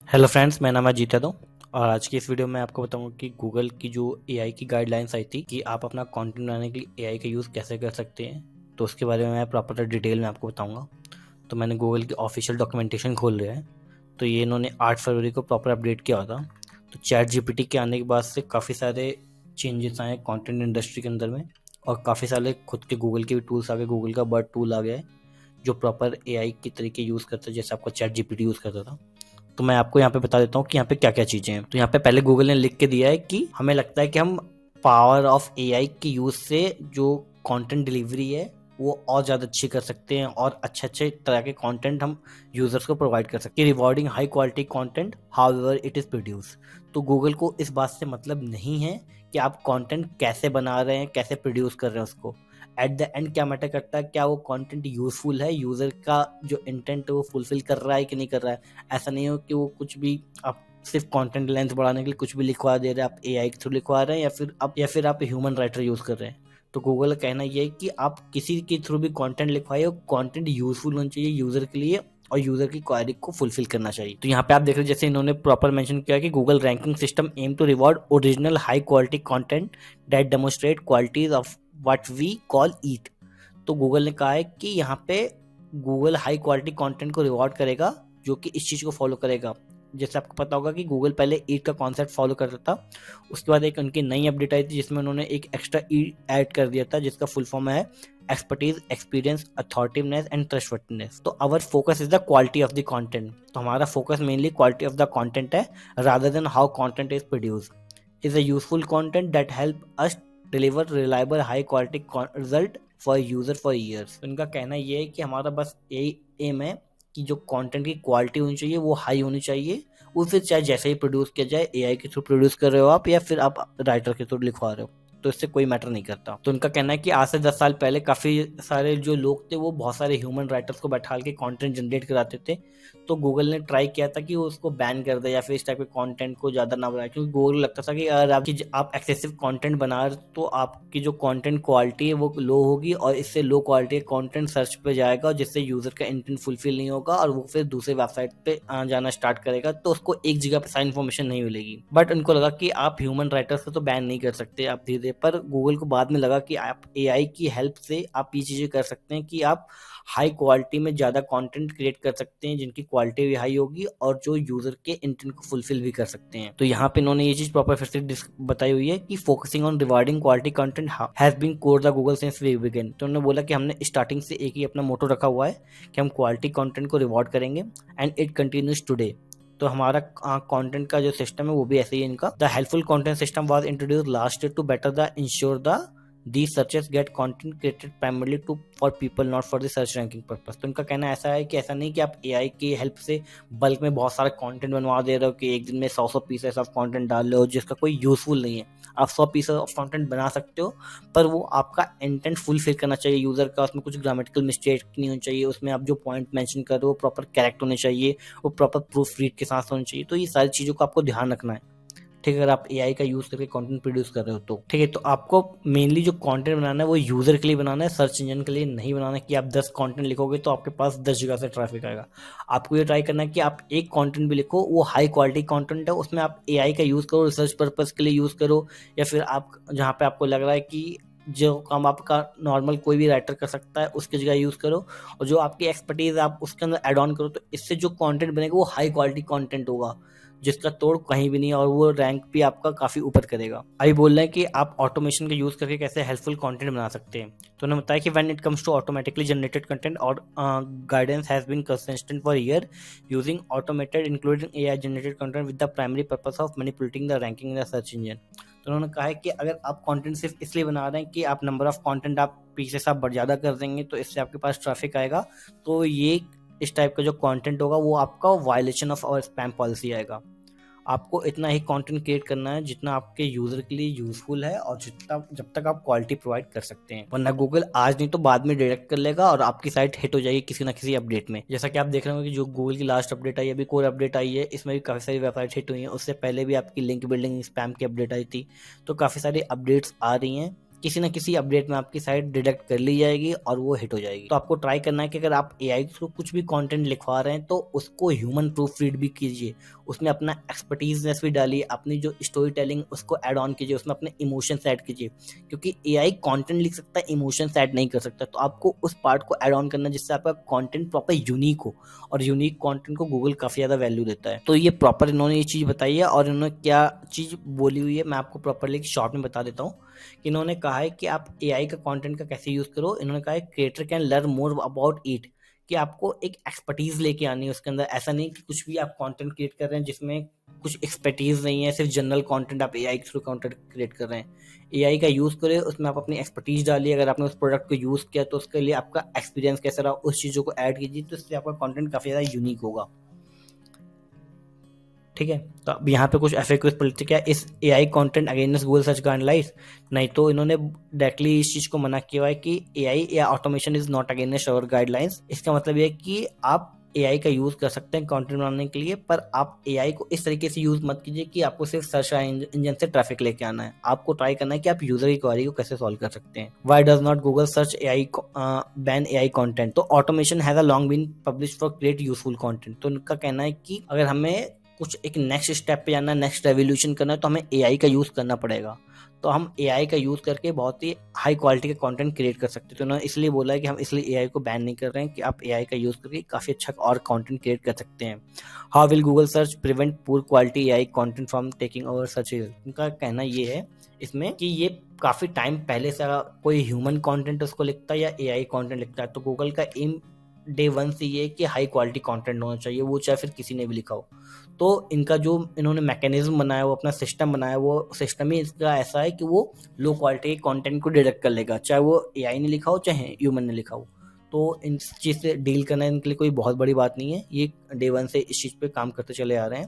Hello friends, मेरा नाम है जीता दो। और आज की इस वीडियो में आपको बताऊंगा कि गूगल की जो एआई की गाइडलाइंस आई थी कि आप अपना कंटेंट बनाने के लिए एआई का यूज़ कैसे कर सकते हैं, तो उसके बारे में मैं प्रॉपर डिटेल में आपको बताऊंगा। तो मैंने गूगल की ऑफिशियल डॉक्यूमेंटेशन खोल लिया है। तो ये इन्होंने 8 फरवरी को प्रॉपर अपडेट किया था। तो चैट जीपीटी के आने के बाद से काफ़ी सारे चेंजेस आए हैं कॉन्टेंट इंडस्ट्री के अंदर में, और काफ़ी सारे खुद के गूगल के भी टूल्स आ गए। गूगल का बर्ड टूल आ गया है जो प्रॉपर एआई के तरीके यूज़ करता है, जैसे आपका चैट जीपीटी यूज़ करता था। तो मैं आपको यहाँ पे बता देता हूँ कि यहाँ पे क्या क्या चीज़ें हैं। तो यहाँ पे पहले गूगल ने लिख के दिया है कि हमें लगता है कि हम पावर ऑफ एआई के यूज़ से जो कंटेंट डिलीवरी है वो और ज़्यादा अच्छी कर सकते हैं, और अच्छे अच्छे तरह के कंटेंट हम यूजर्स को प्रोवाइड कर सकते हैं, rewarding high quality content how ever it is produce. तो गूगल को इस बात से मतलब नहीं है कि आप कंटेंट कैसे बना रहे हैं, कैसे प्रोड्यूस कर रहे हैं उसको। एट द एंड क्या मैटर करता है, क्या वो कंटेंट यूजफुल है, यूजर का जो इंटेंट है वो फुलफिल कर रहा है कि नहीं कर रहा है। ऐसा नहीं हो कि वो कुछ भी आप सिर्फ कंटेंट लेंथ बढ़ाने के लिए कुछ भी लिखवा दे रहे हैं, आप एआई के थ्रू लिखवा रहे हैं, या फिर आप ह्यूमन राइटर यूज कर रहे हैं। तो गूगल का कहना यह है कि आप किसी के थ्रू भी कंटेंट लिखवाइए, कंटेंट यूजफुल होना चाहिए यूजर के लिए और यूजर की क्वारी को फुलफिल करना चाहिए। तो यहाँ पे आप देख रहे हैं जैसे इन्होंने प्रॉपर मेंशन किया कि Google ranking system aim to reward original high quality content that demonstrate qualities of what we call EAT. तो गूगल ने कहा है कि यहाँ पे गूगल हाई क्वालिटी कंटेंट को रिवॉर्ड करेगा जो कि इस चीज़ को फॉलो करेगा। जैसे आपको पता होगा कि गूगल पहले ईट का कॉन्सेप्ट फॉलो करता था, उसके बाद एक उनकी नई अपडेट आई थी जिसमें उन्होंने एक एक्स्ट्रा ई ऐड कर दिया था जिसका फुल फॉर्म है expertise, experience, authoritativeness and trustworthiness. तो our focus is the quality of the content. तो हमारा focus mainly quality of the content है rather than how content is produce. Is a useful content that help us deliver reliable high quality result for user for years. तो इनका कहना ये है कि हमारा बस यही एम है कि जो कंटेंट की क्वालिटी होनी चाहिए वो हाई होनी चाहिए। वो फिर चाहे जैसे ही प्रोड्यूस किया जाए, एआई के थ्रू प्रोड्यूस कर रहे हो आप या फिर आप राइटर के थ्रू लिखवा रहे हो, तो इससे कोई मैटर नहीं करता। तो उनका कहना है कि आज से 10 साल पहले काफ़ी सारे जो लोग थे वो बहुत सारे ह्यूमन राइटर्स को बैठा के कंटेंट जनरेट कराते थे। तो गूगल ने ट्राई किया था कि वो उसको बैन कर दे या फिर इस टाइप के कंटेंट को ज़्यादा ना बनाए, क्योंकि गूगल लगता था कि अगर आप एक्सेसिव कंटेंट बना रहे तो आपकी जो कंटेंट क्वालिटी है वो लो होगी, और इससे लो क्वालिटी का कंटेंट सर्च पे जाएगा जिससे यूज़र का इंटेंट फुलफिल नहीं होगा और वो फिर दूसरे वेबसाइट पे जाना स्टार्ट करेगा, तो उसको एक जगह पे सारी इन्फॉर्मेशन नहीं मिलेगी। बट उनको लगा कि आप ह्यूमन राइटर्स को तो बैन नहीं कर सकते आप धीरे धीरे, पर गूगल को बाद में लगा कि आप एआई की हेल्प से आप ये चीज़ें कर सकते हैं कि आप हाई क्वालिटी में ज़्यादा कंटेंट क्रिएट कर सकते हैं जिनकी क्वालिटी भी हाई होगी और जो यूज़र के इंटेंट को फुलफिल भी कर सकते हैं। तो यहाँ पे इन्होंने ये चीज़ प्रॉपर फिर से बताई हुई है कि focusing on rewarding quality content has been core the Google since we begin. तो उन्होंने बोला कि हमने स्टार्टिंग से एक ही अपना मोटो रखा हुआ है कि हम क्वालिटी कंटेंट को रिवॉर्ड करेंगे, एंड इट कंटिन्यूज टुडे। तो हमारा कंटेंट का जो सिस्टम है वो भी ऐसे ही इनका। The helpful content system was introduced last year to better the ensure the these searches get content created primarily to for people not for the search ranking purpose। तो इनका कहना ऐसा है कि ऐसा नहीं कि आप एआई की हेल्प से बल्क में बहुत सारा कंटेंट बनवा दे रहे हो कि एक दिन में 100 पीसेस ऑफ कंटेंट डाल रहे हो जिसका कोई यूजफुल नहीं है। आप 100 पीसेस ऑफ कंटेंट बना सकते हो, पर वो आपका इंटेंट फुलफिल करना चाहिए यूजर का। उसमें कुछ ग्रामेटिकल मिस्टेक नहीं होनी चाहिए, उसमें आप जो पॉइंट मेंशन कर रहे हो प्रॉपर करेक्ट होने चाहिए, वो प्रॉपर प्रूफ रीड के साथ होनी चाहिए। तो ये सारी चीज़ों का आपको ध्यान रखना है, ठीक है। अगर आप एआई का यूज़ करके कंटेंट प्रोड्यूस कर रहे हो तो ठीक है। तो आपको मेनली जो कंटेंट बनाना है वो यूज़र के लिए बनाना है, सर्च इंजन के लिए नहीं बनाना है कि आप 10 कंटेंट लिखोगे तो आपके पास 10 जगह से ट्रैफिक आएगा। आपको ये ट्राई करना है कि आप एक कंटेंट भी लिखो वो हाई क्वालिटी कंटेंट है, उसमें आप एआई का यूज़ करो, रिसर्च पर्पज़ के लिए यूज़ करो, या फिर आप जहाँ पे आपको लग रहा है कि जो काम आपका नॉर्मल कोई भी राइटर कर सकता है उसकी जगह यूज़ करो, और जो आपकी एक्सपर्टीज आप उसके अंदर एड ऑन करो। तो इससे जो कंटेंट बनेगा वो हाई क्वालिटी कंटेंट होगा जिसका तोड़ कहीं भी नहीं है, और वो रैंक भी आपका काफ़ी ऊपर करेगा। अभी बोल रहे हैं कि आप ऑटोमेशन का यूज़ करके कैसे हेल्पफुल कंटेंट बना सकते हैं। तो उन्होंने बताया कि when it comes to automatically generated content और guidance has been consistent for year using automated including AI generated content with the primary purpose of manipulating the ranking in the search engine. तो उन्होंने कहा है कि अगर आप content सिर्फ इसलिए बना रहे हैं कि आप नंबर ऑफ कंटेंट आप पीछे से आप ज़्यादा कर देंगे तो इससे आपके पास ट्रैफिक आएगा, तो ये इस टाइप का जो कंटेंट होगा वो आपका वायलेशन ऑफ और स्पैम पॉलिसी आएगा। आपको इतना ही कंटेंट क्रिएट करना है जितना आपके यूजर के लिए यूजफुल है और जितना जब तक आप क्वालिटी प्रोवाइड कर सकते हैं, वरना गूगल आज नहीं तो बाद में डायरेक्ट कर लेगा और आपकी साइट हिट हो जाएगी किसी ना किसी अपडेट में। जैसा कि आप देख रहे हो कि जो गूगल की लास्ट अपडेट आई, अभी कोर अपडेट आई है, इसमें भी काफ़ी सारी वेबसाइट हिट हुई हैं। उससे पहले भी आपकी लिंक बिल्डिंग स्पैम की अपडेट आई थी। तो काफ़ी सारी अपडेट्स आ रही हैं किसी ना किसी अपडेट में आपकी साइट डिटेक्ट कर ली जाएगी और वो हिट हो जाएगी। तो आपको ट्राई करना है कि अगर आप एआई को कुछ भी कंटेंट लिखवा रहे हैं तो उसको ह्यूमन प्रूफ रीड भी कीजिए, उसमें अपना एक्सपर्टीजनेस भी डालिए, अपनी जो स्टोरी टेलिंग उसको ऐड ऑन कीजिए, उसमें अपने इमोशंस ऐड कीजिए, क्योंकि एआई कंटेंट लिख सकता है, इमोशंस ऐड नहीं कर सकता। तो आपको उस पार्ट को ऐड ऑन करना जिससे आपका कंटेंट प्रॉपर यूनिक हो, और यूनिक कंटेंट को गूगल काफ़ी ज़्यादा वैल्यू देता है। तो ये प्रॉपर इन्होंने ये चीज़ बताई है, और इन्होंने क्या चीज़ बोली हुई है मैं आपको प्रॉपरली शॉर्ट में बता देता हूँ कि इन्होंने कहा है कि आप एआई का कंटेंट का कैसे यूज़ करो। इन्होंने कहा है creator can learn more about it, कि आपको एक एक्सपर्टीज लेके आनी है उसके अंदर। ऐसा नहीं कि कुछ भी आप कंटेंट क्रिएट कर रहे हैं जिसमें कुछ एक्सपर्टीज नहीं है, सिर्फ जनरल कंटेंट आप एआई के थ्रू कंटेंट क्रिएट कर रहे हैं। एआई का यूज़ करें, उसमें आप अपनी एक्सपर्टीज डालिए। अगर आपने उस प्रोडक्ट को यूज़ किया तो उसके लिए आपका एक्सपीरियंस कैसा रहा, उस चीज़ों को ऐड कीजिए, तो इससे आपका कंटेंट काफ़ी ज़्यादा यूनिक होगा। ठीक है, तो अब यहाँ पे कुछ FAQs पढ़ लेते क्या इस AI content against Google search guidelines. नहीं, तो इन्होंने डायरेक्टली इस चीज़ को मना किया हुआ है कि एआई या automation is not against our guidelines. इसका मतलब ये है कि आप एआई का यूज़ कर सकते हैं कंटेंट बनाने के लिए, पर आप एआई को इस तरीके से यूज़ मत कीजिए कि आपको सिर्फ सर्च इंजन से ट्रैफिक लेके आना है। आपको ट्राई करना है कि आप यूजर की क्वेरी को कैसे सॉल्व कर सकते हैं। Why does not Google search AI ban AI content. तो automation has a long been publish for create useful content. तो उनका कहना है कि अगर हमें कुछ एक नेक्स्ट स्टेप पे जाना है, नेक्स्ट रेवोल्यूशन करना है, तो हमें एआई का यूज़ करना पड़ेगा। तो हम एआई का यूज़ करके बहुत ही हाई क्वालिटी का कंटेंट क्रिएट कर सकते हैं। तो उन्होंने इसलिए बोला है कि हम इसलिए एआई को बैन नहीं कर रहे हैं, कि आप एआई का यूज़ करके काफ़ी अच्छा और कंटेंट क्रिएट कर सकते हैं। How will Google search prevent poor quality AI content from taking over search. उनका कहना ये है इसमें कि ये काफ़ी टाइम पहले से कोई ह्यूमन कंटेंट उसको लिखता है या एआई कंटेंट लिखता है, तो गूगल का एम डे वन से ये कि हाई क्वालिटी कंटेंट होना चाहिए, वो चाहे फिर किसी ने भी लिखा हो। तो इनका जो इन्होंने मैकेनिज्म बनाया, वो अपना सिस्टम बनाया, वो सिस्टम ही इसका ऐसा है कि वो लो क्वालिटी कंटेंट को डिटेक्ट कर लेगा, चाहे वो एआई ने लिखा हो चाहे ह्यूमन ने लिखा हो। तो इन चीज़ से डील करना इनके लिए कोई बहुत बड़ी बात नहीं है, ये डे वन से इस चीज़ पे काम करते चले आ रहे हैं।